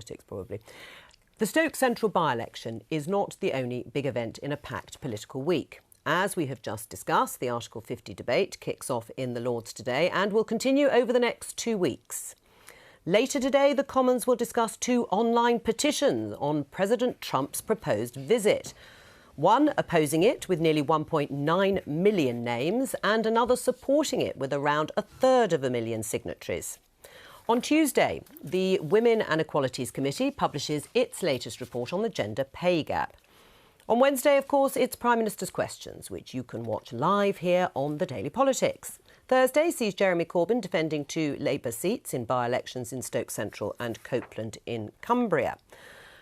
politics, probably. The Stoke Central by-election is not the only big event in a packed political week. As we have just discussed, the Article 50 debate kicks off in the Lords today and will continue over the next 2 weeks. Later today, the Commons will discuss 2 online petitions on President Trump's proposed visit. One opposing it with nearly 1.9 million names and another supporting it with around 1/3 signatories. On Tuesday, the Women and Equalities Committee publishes its latest report on the gender pay gap. On Wednesday, of course, it's Prime Minister's Questions, which you can watch live here on The Daily Politics. Thursday sees Jeremy Corbyn defending 2 Labour seats in by-elections in Stoke Central and Copeland in Cumbria.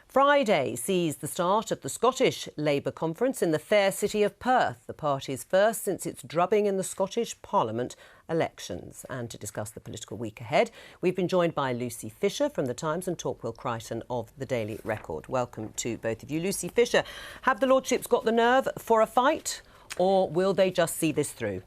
Friday sees the start of the Scottish Labour conference in the fair city of Perth, the party's first since its drubbing in the Scottish Parliament elections. And to discuss the political week ahead, we've been joined by Lucy Fisher from The Times and Torquil Crichton of The Daily Record. Welcome to both of you. Lucy Fisher, have the Lordships got the nerve for a fight, or will they just see this through?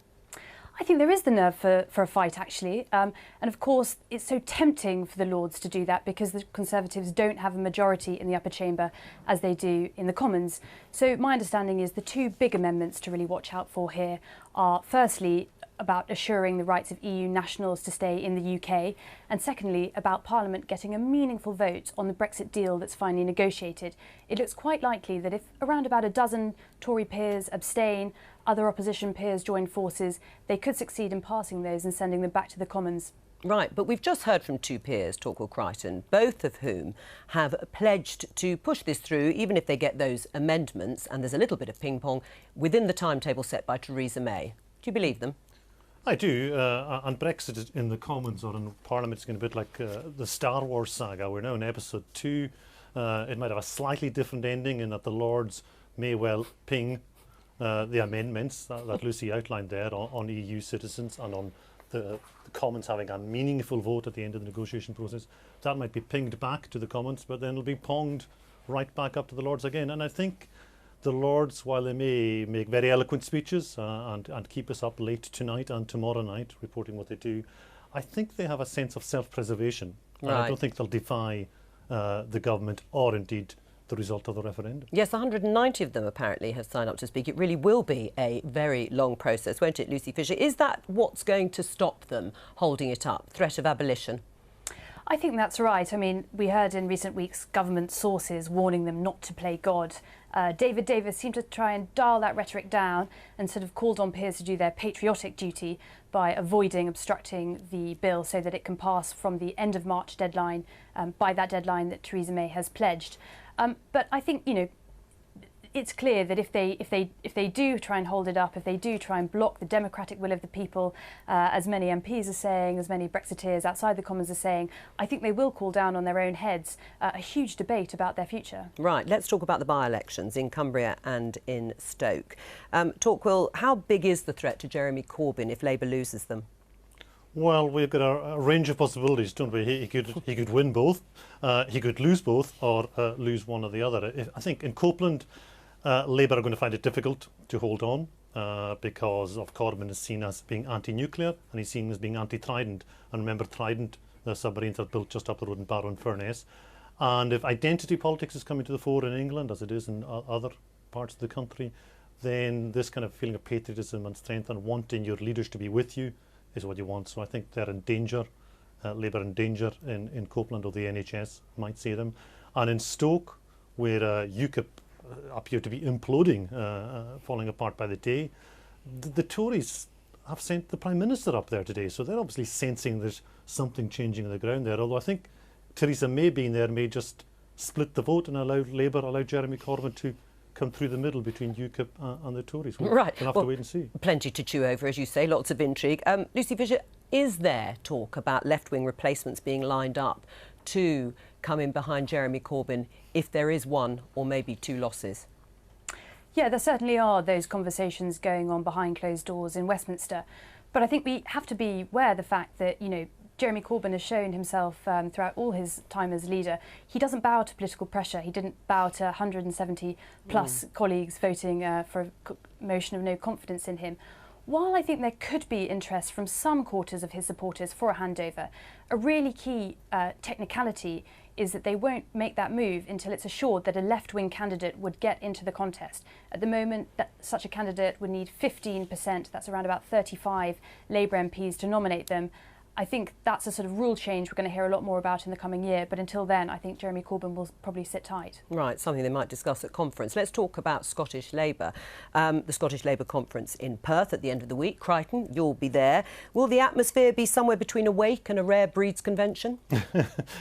I think there is the nerve for a fight, actually. And of course, it's so tempting for the Lords to do that because the Conservatives don't have a majority in the upper chamber as they do in the Commons. So my understanding is the 2 big amendments to really watch out for here are, firstly, about assuring the rights of EU nationals to stay in the UK, and secondly, about Parliament getting a meaningful vote on the Brexit deal that's finally negotiated. It looks quite likely that if around about a dozen Tory peers abstain, other opposition peers join forces, they could succeed in passing those and sending them back to the Commons. Right, but we've just heard from 2 peers, Torquil Crichton, both of whom have pledged to push this through, even if they get those amendments, and there's a little bit of ping-pong within the timetable set by Theresa May. Do you believe them? I do. On Brexit in the Commons or in Parliament, it's going to be a bit like the Star Wars saga. We're now in episode 2. It might have a slightly different ending in that the Lords may well ping the amendments that Lucy outlined there on EU citizens and on the Commons having a meaningful vote at the end of the negotiation process. That might be pinged back to the Commons, but then it'll be ponged right back up to the Lords again. And I think the Lords, while they may make very eloquent speeches and keep us up late tonight and tomorrow night reporting what they do, I think they have a sense of self-preservation. Right. I don't think they'll defy the government or indeed the result of the referendum. Yes, 190 of them apparently have signed up to speak. It really will be a very long process, won't it, Lucy Fisher? Is that what's going to stop them holding it up? Threat of abolition? I think that's right. I mean, we heard in recent weeks government sources warning them not to play God. David Davis seemed to try and dial that rhetoric down and sort of called on peers to do their patriotic duty by avoiding obstructing the bill so that it can pass from the end of March deadline, by that deadline that Theresa May has pledged. But I think, you know, it's clear that if they do try and hold it up, if they do try and block the democratic will of the people, as many MPs are saying, as many Brexiteers outside the Commons are saying, I think they will call down on their own heads a huge debate about their future. Right, let's talk about the by-elections in Cumbria and in Stoke. Torquil, how big is the threat to Jeremy Corbyn if Labour loses them? Well, we've got a range of possibilities, don't we? He could win both, he could lose both, or lose one or the other. I think in Copeland, Labour are going to find it difficult to hold on because of Corbyn is seen as being anti-nuclear and he's seen as being anti-Trident. And remember, Trident, the submarines are built just up the road in Barrow-in-Furness. And if identity politics is coming to the fore in England, as it is in other parts of the country, then this kind of feeling of patriotism and strength and wanting your leaders to be with you is what you want. So I think they're in danger, Labour in danger in Copeland, or the NHS might say them. And in Stoke, where UKIP appear to be imploding, falling apart by the day, the Tories have sent the Prime Minister up there today. So they're obviously sensing there's something changing on the ground there. Although I think Theresa May being there may just split the vote and allow Jeremy Corbyn to come through the middle between UKIP and the Tories. We'll have to wait and see. Plenty to chew over, as you say, lots of intrigue. Lucy Fisher, is there talk about left-wing replacements being lined up to come in behind Jeremy Corbyn if there is one or maybe 2 losses? Yeah, there certainly are those conversations going on behind closed doors in Westminster. But I think we have to be aware of the fact that, you know, Jeremy Corbyn has shown himself throughout all his time as leader. He doesn't bow to political pressure. He didn't bow to 170 plus colleagues voting for a motion of no confidence in him. While I think there could be interest from some quarters of his supporters for a handover, a really key technicality is that they won't make that move until it's assured that a left-wing candidate would get into the contest. At the moment, such a candidate would need 15%, that's around about 35 Labour MPs to nominate them. I think that's a sort of rule change we're going to hear a lot more about in the coming year. But until then, I think Jeremy Corbyn will probably sit tight. Right, something they might discuss at conference. Let's talk about Scottish Labour. The Scottish Labour conference in Perth at the end of the week. Crichton, you'll be there. Will the atmosphere be somewhere between a wake and a rare breeds convention?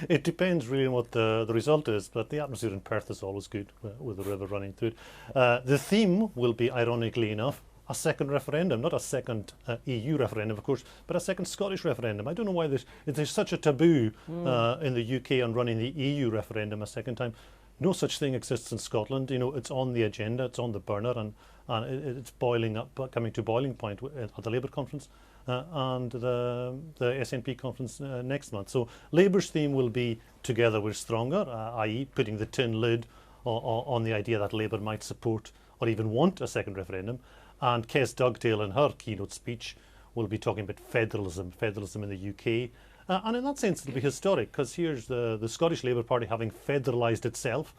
It depends really on what the result is, but the atmosphere in Perth is always good with the river running through it. The theme will be, ironically enough, a second referendum, not a second EU referendum, of course, but a second Scottish referendum. I don't know why there's such a taboo in the UK on running the EU referendum a second time. No such thing exists in Scotland. You know, it's on the agenda, it's on the burner, and it's boiling up, coming to boiling point at the Labour conference and the SNP conference next month. So Labour's theme will be Together We're Stronger, i.e. putting the tin lid on the idea that Labour might support or even want a second referendum. And Kes Dugdale in her keynote speech will be talking about federalism in the UK. And in that sense, it'll be historic, because here's the Scottish Labour Party having federalised itself,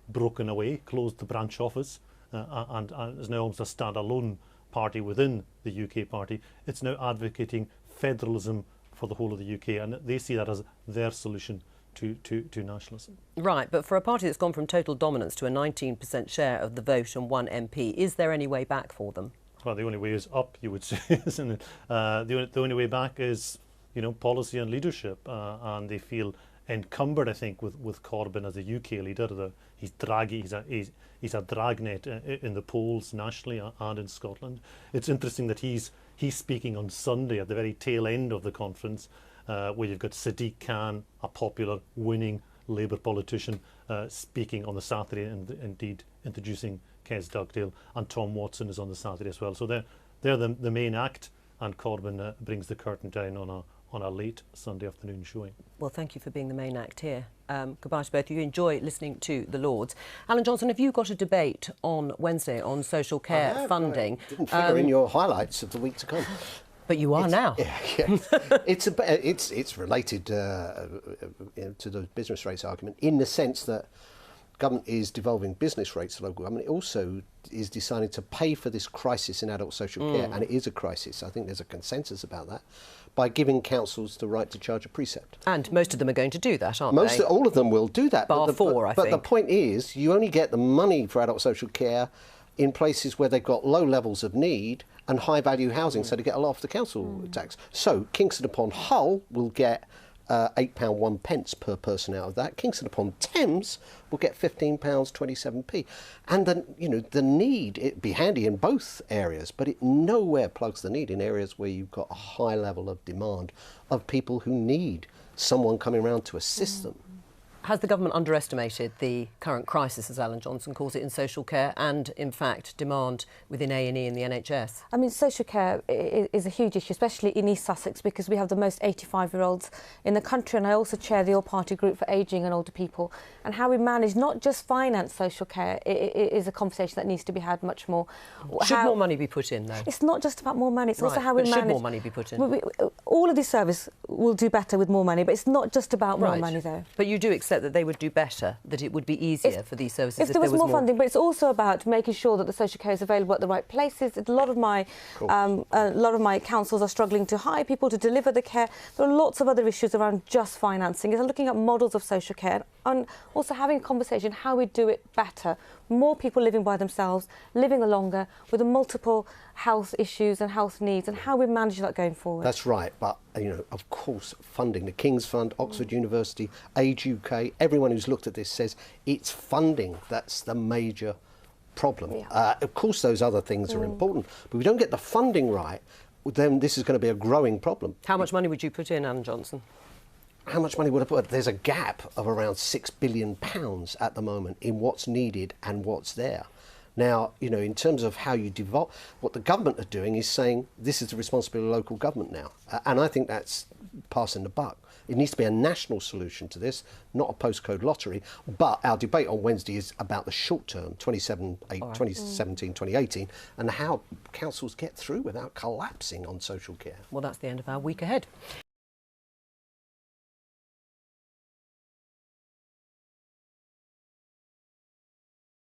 broken away, closed the branch office, and is now almost a standalone party within the UK party. It's now advocating federalism for the whole of the UK, and they see that as their solution to nationalism. Right, but for a party that's gone from total dominance to a 19% share of the vote and one MP, is there any way back for them? Well, the only way is up, you would say, isn't it? The only way back is, you know, policy and leadership, and they feel encumbered, I think, with Corbyn as a UK leader. He's a dragnet in the polls nationally and in Scotland. It's interesting that he's speaking on Sunday at the very tail end of the conference, where you've got Sadiq Khan, a popular winning Labour politician, speaking on the Saturday and indeed introducing Kes Dugdale, and Tom Watson is on the Saturday as well. So they're the main act, and Corbyn brings the curtain down on a late Sunday afternoon showing. Well, thank you for being the main act here. Goodbye to both of you. Enjoy listening to the Lords. Alan Johnson, have you got a debate on Wednesday on social care funding? I didn't figure in your highlights of the week to come. But you are now. Yeah. It's related to the business rates argument, in the sense that government is devolving business rates to local government. It also is deciding to pay for this crisis in adult social care, and it is a crisis. I think there's a consensus about that, by giving councils the right to charge a precept. And most of them are going to do that, aren't they? All of them will do that. Bar four, I think. But the point is, you only get the money for adult social care in places where they've got low levels of need and high value housing, so they get a lot off the council tax. So Kingston upon Hull will get £8.1 per person out of that. Kingston upon Thames will get £15.27p. And then, you know, the need, it'd be handy in both areas, but it nowhere plugs the need in areas where you've got a high level of demand of people who need someone coming around to assist them. Has the government underestimated the current crisis, as Alan Johnson calls it, in social care and, in fact, demand within A&E and the NHS? I mean, social care is a huge issue, especially in East Sussex, because we have the most 85-year-olds in the country, and I also chair the all-party group for ageing and older people. And how we manage, not just finance social care, is a conversation that needs to be had much more. Should more money be put in, though? It's not just about more money, it's also how we manage. Should more money be put in? All of this service will do better with more money, but it's not just about more money, though. But you do accept that they would do better, that it would be easier for these services if there was more funding, but it's also about making sure that the social care is available at the right places. A lot of my councils are struggling to hire people to deliver the care. There are lots of other issues around just financing. It's looking at models of social care and also having a conversation how we do it better. More people living by themselves, living longer, with multiple health issues and health needs, and how we manage that going forward. That's right, but you know, of course, funding, the King's Fund, Oxford University, Age UK, everyone who's looked at this says it's funding that's the major problem. Yeah. Of course, those other things are important, but if we don't get the funding right, then this is going to be a growing problem. How much money would you put in, Alan Johnson? How much money would I put? There's a gap of around £6 billion at the moment in what's needed and what's there. Now, you know, in terms of how you devolve, what the government are doing is saying this is the responsibility of local government now. And I think that's passing the buck. It needs to be a national solution to this, not a postcode lottery. But our debate on Wednesday is about the short term, 2017, 2018, and how councils get through without collapsing on social care. Well, that's the end of our week ahead.